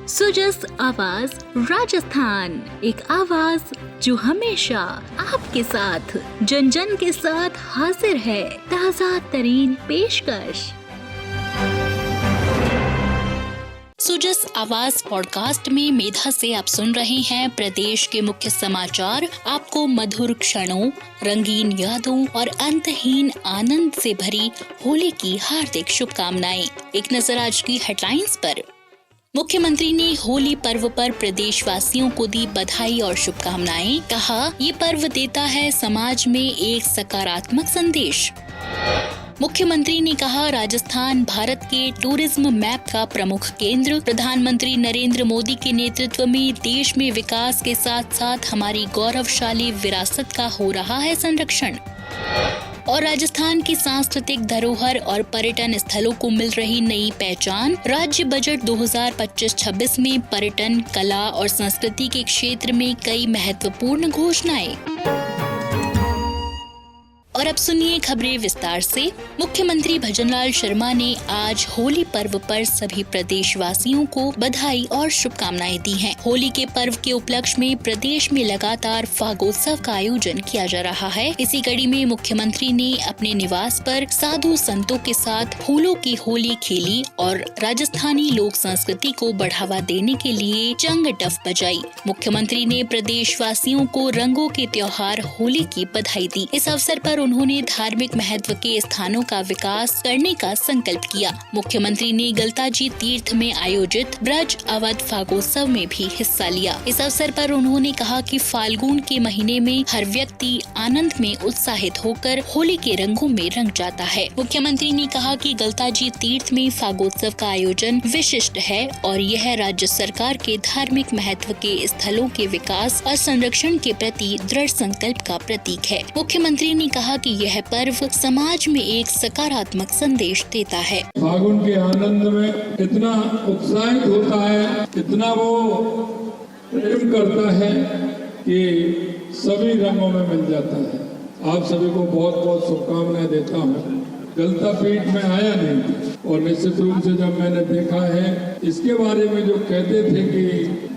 सुजस आवाज राजस्थान, एक आवाज जो हमेशा आपके साथ, जन जन के साथ हाजिर है। ताज़ा तरीन पेशकश। सुजस आवाज पॉडकास्ट में मेधा से आप सुन रहे हैं प्रदेश के मुख्य समाचार। आपको मधुर क्षणों, रंगीन यादों और अंतहीन आनंद से भरी होली की हार्दिक शुभकामनाएं। एक नजर आज की हेडलाइंस पर। मुख्यमंत्री ने होली पर्व पर प्रदेशवासियों को दी बधाई और शुभकामनाएं। कहा, ये पर्व देता है समाज में एक सकारात्मक संदेश। मुख्यमंत्री ने कहा, राजस्थान भारत के टूरिज्म मैप का प्रमुख केंद्र। प्रधानमंत्री नरेंद्र मोदी के नेतृत्व में देश में विकास के साथ साथ हमारी गौरवशाली विरासत का हो रहा है संरक्षण। और राजस्थान की सांस्कृतिक धरोहर और पर्यटन स्थलों को मिल रही नई पहचान। राज्य बजट 2025-26 में पर्यटन, कला और संस्कृति के क्षेत्र में कई महत्वपूर्ण घोषणाएं। और अब सुनिए खबरें विस्तार से। मुख्यमंत्री भजनलाल शर्मा ने आज होली पर्व पर सभी प्रदेशवासियों को बधाई और शुभकामनाएं दी हैं। होली के पर्व के उपलक्ष्य में प्रदेश में लगातार फागोत्सव का आयोजन किया जा रहा है। इसी कड़ी में मुख्यमंत्री ने अपने निवास पर साधु संतों के साथ फूलों की होली खेली और राजस्थानी लोक संस्कृति को बढ़ावा देने के लिए चंग टफ बजाई। मुख्यमंत्री ने प्रदेशवासियों को रंगों के त्योहार होली की बधाई दी। इस अवसर पर उन्होंने धार्मिक महत्व के स्थानों का विकास करने का संकल्प किया। मुख्यमंत्री ने गलताजी तीर्थ में आयोजित ब्रज अवध फागोत्सव में भी हिस्सा लिया। इस अवसर पर उन्होंने कहा कि फाल्गुन के महीने में हर व्यक्ति आनंद में उत्साहित होकर होली के रंगों में रंग जाता है। मुख्यमंत्री ने कहा कि गलताजी तीर्थ में फागोत्सव का आयोजन विशिष्ट है और यह राज्य सरकार के धार्मिक महत्व के स्थलों के विकास और संरक्षण के प्रति दृढ़ संकल्प का प्रतीक है। मुख्यमंत्री ने कहा कि यह पर्व समाज में एक सकारात्मक संदेश देता है। फागुन के आनंद में इतना उत्साहित होता है, इतना वो प्रेम करता है कि सभी रंगों में मिल जाता है। आप सभी को बहुत बहुत शुभकामनाएं देता हूँ। गलता पीठ में आया नहीं और निश्चित रूप से जब मैंने देखा है इसके बारे में जो कहते थे कि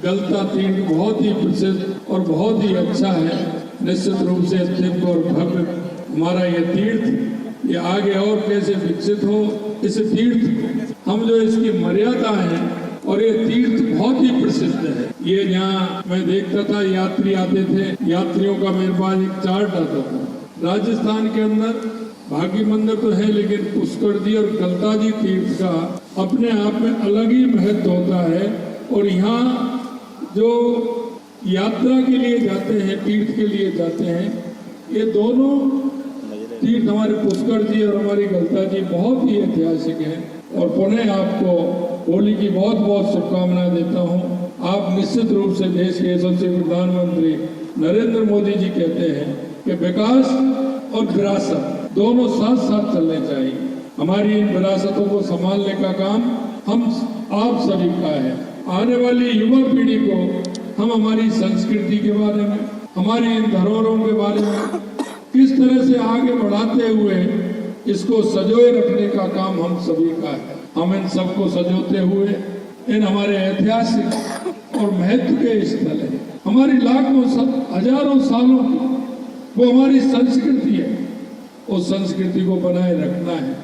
गलता तीर्थ बहुत ही प्रसिद्ध और बहुत ही अच्छा है, निश्चित रूप से दिव्य और भव्य हमारा ये तीर्थ ये आगे और कैसे विकसित हो। इस तीर्थ हम जो इसकी मर्यादा है और ये तीर्थ बहुत ही प्रसिद्ध है। ये यहाँ मैं देखता था यात्री आते थे, यात्रियों का मेरे पास एक चार्ट आता था। राजस्थान के अंदर भागी मंदिर तो है लेकिन पुष्कर जी और गलताजी तीर्थ का अपने आप में अलग ही महत्व होता है। और यहाँ जो यात्रा के लिए जाते हैं, तीर्थ के लिए जाते हैं, ये दोनों तीर्थ हमारे पुष्कर जी और हमारी गलता जी बहुत ही ऐतिहासिक है। और पुनः आपको होली की बहुत बहुत शुभकामनाएं देता हूँ। आप निश्चित रूप से देश के यशस्वी प्रधानमंत्री नरेंद्र मोदी जी कहते हैं कि विकास और विरासत दोनों साथ साथ चलने चाहिए। हमारी इन विरासतों को संभालने का काम हम आप सभी का है। आने वाली युवा पीढ़ी को हम हमारी संस्कृति के बारे में, हमारी इन धरोहरों के बारे में किस तरह से आगे बढ़ाते हुए इसको सजोए रखने का काम हम सभी का है। हम इन सबको सजोते हुए इन हमारे ऐतिहासिक और महत्व के स्थल है, हमारी लाखों हजारों सालों की वो हमारी संस्कृति है, उस संस्कृति को बनाए रखना है।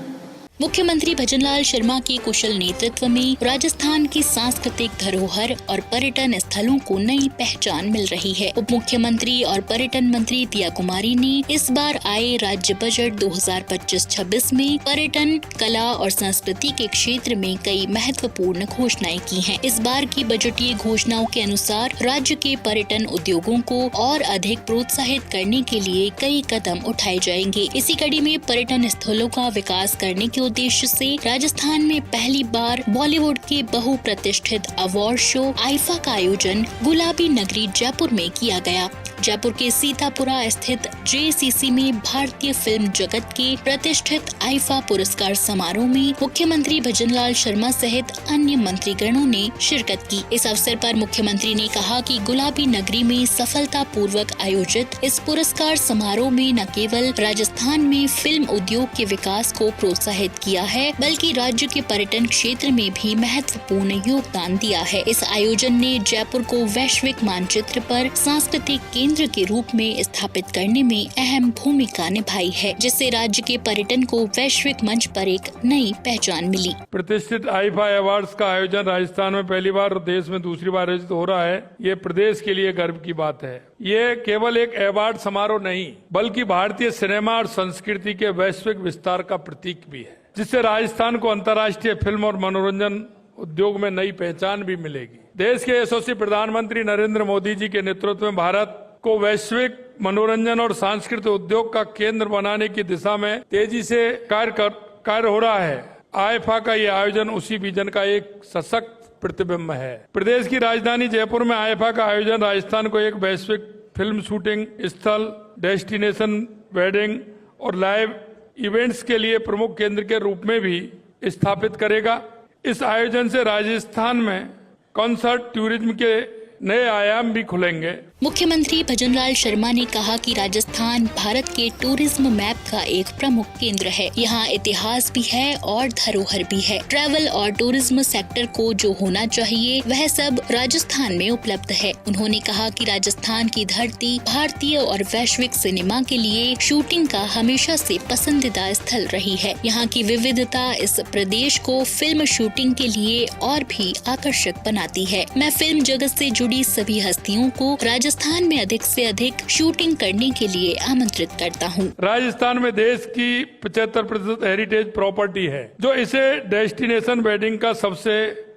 मुख्यमंत्री भजनलाल शर्मा के कुशल नेतृत्व में राजस्थान की सांस्कृतिक धरोहर और पर्यटन स्थलों को नई पहचान मिल रही है। उप मुख्यमंत्री और पर्यटन मंत्री दिया कुमारी ने इस बार आए राज्य बजट 2025-26 में पर्यटन, कला और संस्कृति के क्षेत्र में कई महत्वपूर्ण घोषणाएं की हैं। इस बार की बजटीय घोषणाओं के अनुसार राज्य के पर्यटन उद्योगों को और अधिक प्रोत्साहित करने के लिए कई कदम उठाए जाएंगे। इसी कड़ी में पर्यटन स्थलों का विकास करने के उद्देश्य से राजस्थान में पहली बार बॉलीवुड के बहुप्रतिष्ठित अवार्ड शो आईफा का आयोजन गुलाबी नगरी जयपुर में किया गया। जयपुर के सीतापुरा स्थित JCC में भारतीय फिल्म जगत के प्रतिष्ठित आईफा पुरस्कार समारोह में मुख्यमंत्री भजनलाल शर्मा सहित अन्य मंत्रीगणों ने शिरकत की। इस अवसर पर मुख्यमंत्री ने कहा कि गुलाबी नगरी में सफलता पूर्वक आयोजित इस पुरस्कार समारोह में न केवल राजस्थान में फिल्म उद्योग के विकास को प्रोत्साहित किया है, बल्कि राज्य के पर्यटन क्षेत्र में भी महत्वपूर्ण योगदान दिया है। इस आयोजन ने जयपुर को वैश्विक मानचित्र पर सांस्कृतिक केंद्र के रूप में स्थापित करने में अहम भूमिका निभाई है, जिससे राज्य के पर्यटन को वैश्विक मंच पर एक नई पहचान मिली। प्रतिष्ठित आईफा अवार्ड्स का आयोजन राजस्थान में पहली बार और देश में दूसरी बार आयोजित हो रहा है। ये प्रदेश के लिए गर्व की बात है। ये केवल एक अवार्ड समारोह नहीं, बल्कि भारतीय सिनेमा और संस्कृति के वैश्विक विस्तार का प्रतीक भी है, जिससे राजस्थान को अंतर्राष्ट्रीय फिल्म और मनोरंजन उद्योग में नई पहचान भी मिलेगी। देश के यशस्वी प्रधानमंत्री नरेंद्र मोदी जी के नेतृत्व में भारत को वैश्विक मनोरंजन और सांस्कृतिक उद्योग का केंद्र बनाने की दिशा में तेजी से कार्य हो रहा है। आईफा का ये आयोजन उसी विजन का एक सशक्त प्रतिबिंब है। प्रदेश की राजधानी जयपुर में आईफा का आयोजन राजस्थान को एक वैश्विक फिल्म शूटिंग स्थल, डेस्टिनेशन वेडिंग और लाइव इवेंट्स के लिए प्रमुख केंद्र के रूप में भी स्थापित करेगा। इस आयोजन से राजस्थान में कॉन्सर्ट टूरिज्म के नए आयाम भी खुलेंगे। मुख्यमंत्री भजनलाल शर्मा ने कहा कि राजस्थान भारत के टूरिज्म मैप का एक प्रमुख केंद्र है। यहाँ इतिहास भी है और धरोहर भी है। ट्रैवल और टूरिज्म सेक्टर को जो होना चाहिए वह सब राजस्थान में उपलब्ध है। उन्होंने कहा कि राजस्थान की धरती भारतीय और वैश्विक सिनेमा के लिए शूटिंग का हमेशा से पसंदीदा स्थल रही है। यहाँ की विविधता इस प्रदेश को फिल्म शूटिंग के लिए और भी आकर्षक बनाती है। मैं फिल्म जगत से जुड़ी सभी हस्तियों को राजस्थान में अधिक से अधिक शूटिंग करने के लिए आमंत्रित करता हूं। राजस्थान में देश की 75% हेरिटेज प्रॉपर्टी है, जो इसे डेस्टिनेशन वेडिंग का सबसे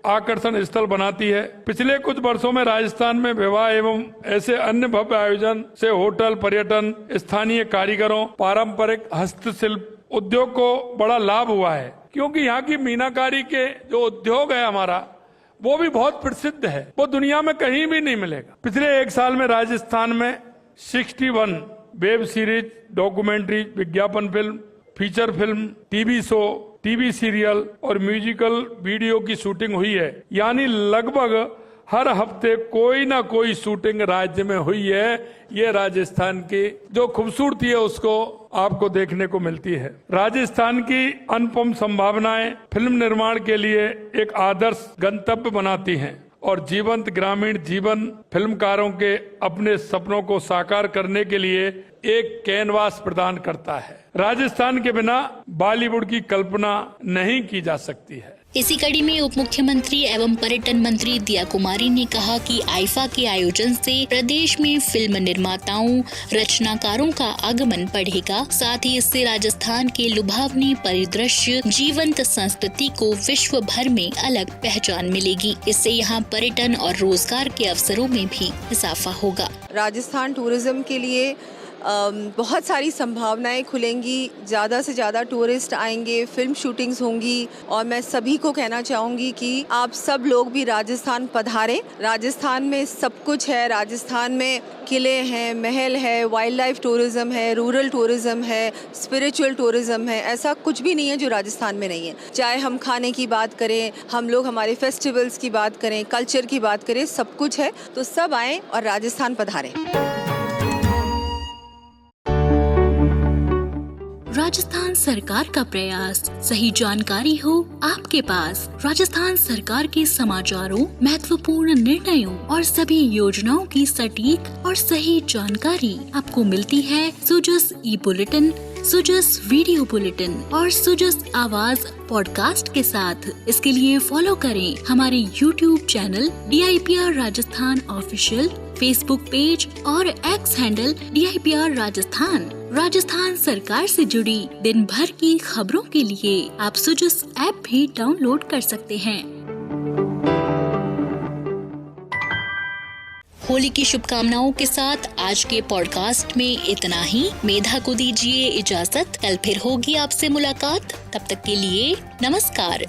आकर्षण स्थल बनाती है। पिछले कुछ वर्षों में राजस्थान में विवाह एवं ऐसे अन्य भव्य आयोजन से होटल, पर्यटन, स्थानीय कारीगरों, पारंपरिक हस्तशिल्प उद्योग को बड़ा लाभ हुआ है, क्योंकि यहाँ की मीनाकारी के जो उद्योग है हमारा, वो भी बहुत प्रसिद्ध है। वो दुनिया में कहीं भी नहीं मिलेगा। पिछले एक साल में राजस्थान में 61 वेब सीरीज, डॉक्यूमेंट्री, विज्ञापन film, feature film, TV show, TV serial और म्यूजिकल वीडियो की शूटिंग हुई है। यानी लगभग हर हफ्ते कोई ना कोई शूटिंग राज्य में हुई है। ये राजस्थान की जो खूबसूरती है उसको आपको देखने को मिलती है। राजस्थान की अनुपम संभावनाएं फिल्म निर्माण के लिए एक आदर्श गंतव्य बनाती हैं और जीवंत ग्रामीण जीवन फिल्मकारों के अपने सपनों को साकार करने के लिए एक कैनवास प्रदान करता है। राजस्थान के बिना बॉलीवुड की कल्पना नहीं की जा सकती है। इसी कड़ी में उप मुख्यमंत्री एवं पर्यटन मंत्री दिया कुमारी ने कहा कि आईफा के आयोजन से प्रदेश में फिल्म निर्माताओं, रचनाकारों का आगमन बढ़ेगा। साथ ही इससे राजस्थान के लुभावनी परिदृश्य, जीवंत संस्कृति को विश्व भर में अलग पहचान मिलेगी। इससे यहाँ पर्यटन और रोजगार के अवसरों में भी इजाफा होगा। राजस्थान टूरिज्म के लिए बहुत सारी संभावनाएं खुलेंगी। ज़्यादा से ज़्यादा टूरिस्ट आएंगे, फिल्म शूटिंग्स होंगी और मैं सभी को कहना चाहूँगी कि आप सब लोग भी राजस्थान पधारें। राजस्थान में सब कुछ है। राजस्थान में किले हैं, महल है, वाइल्ड लाइफ टूरिज्म है, रूरल टूरिज्म है, स्पिरिचुअल टूरिज्म है। ऐसा कुछ भी नहीं है जो राजस्थान में नहीं है। चाहे हम खाने की बात करें, हम लोग हमारे फेस्टिवल्स की बात करें, कल्चर की बात करें, सब कुछ है। तो सब आएँ और राजस्थान पधारें। राजस्थान सरकार का प्रयास, सही जानकारी हो आपके पास। राजस्थान सरकार के समाचारों, महत्वपूर्ण निर्णयों और सभी योजनाओं की सटीक और सही जानकारी आपको मिलती है सुजस ई बुलेटिन, सुजस वीडियो बुलेटिन और सुजस आवाज पॉडकास्ट के साथ। इसके लिए फॉलो करें हमारे YouTube channel DIPR Rajasthan official, Facebook page और X handle DIPR Rajasthan. Rajasthan सरकार से जुड़ी दिन भर की खबरों के लिए आप सुजस ऐप भी डाउनलोड कर सकते हैं। होली की शुभकामनाओं के साथ आज के पॉडकास्ट में इतना ही। मेधा को दीजिए इजाजत। कल फिर होगी आपसे मुलाकात। तब तक के लिए नमस्कार।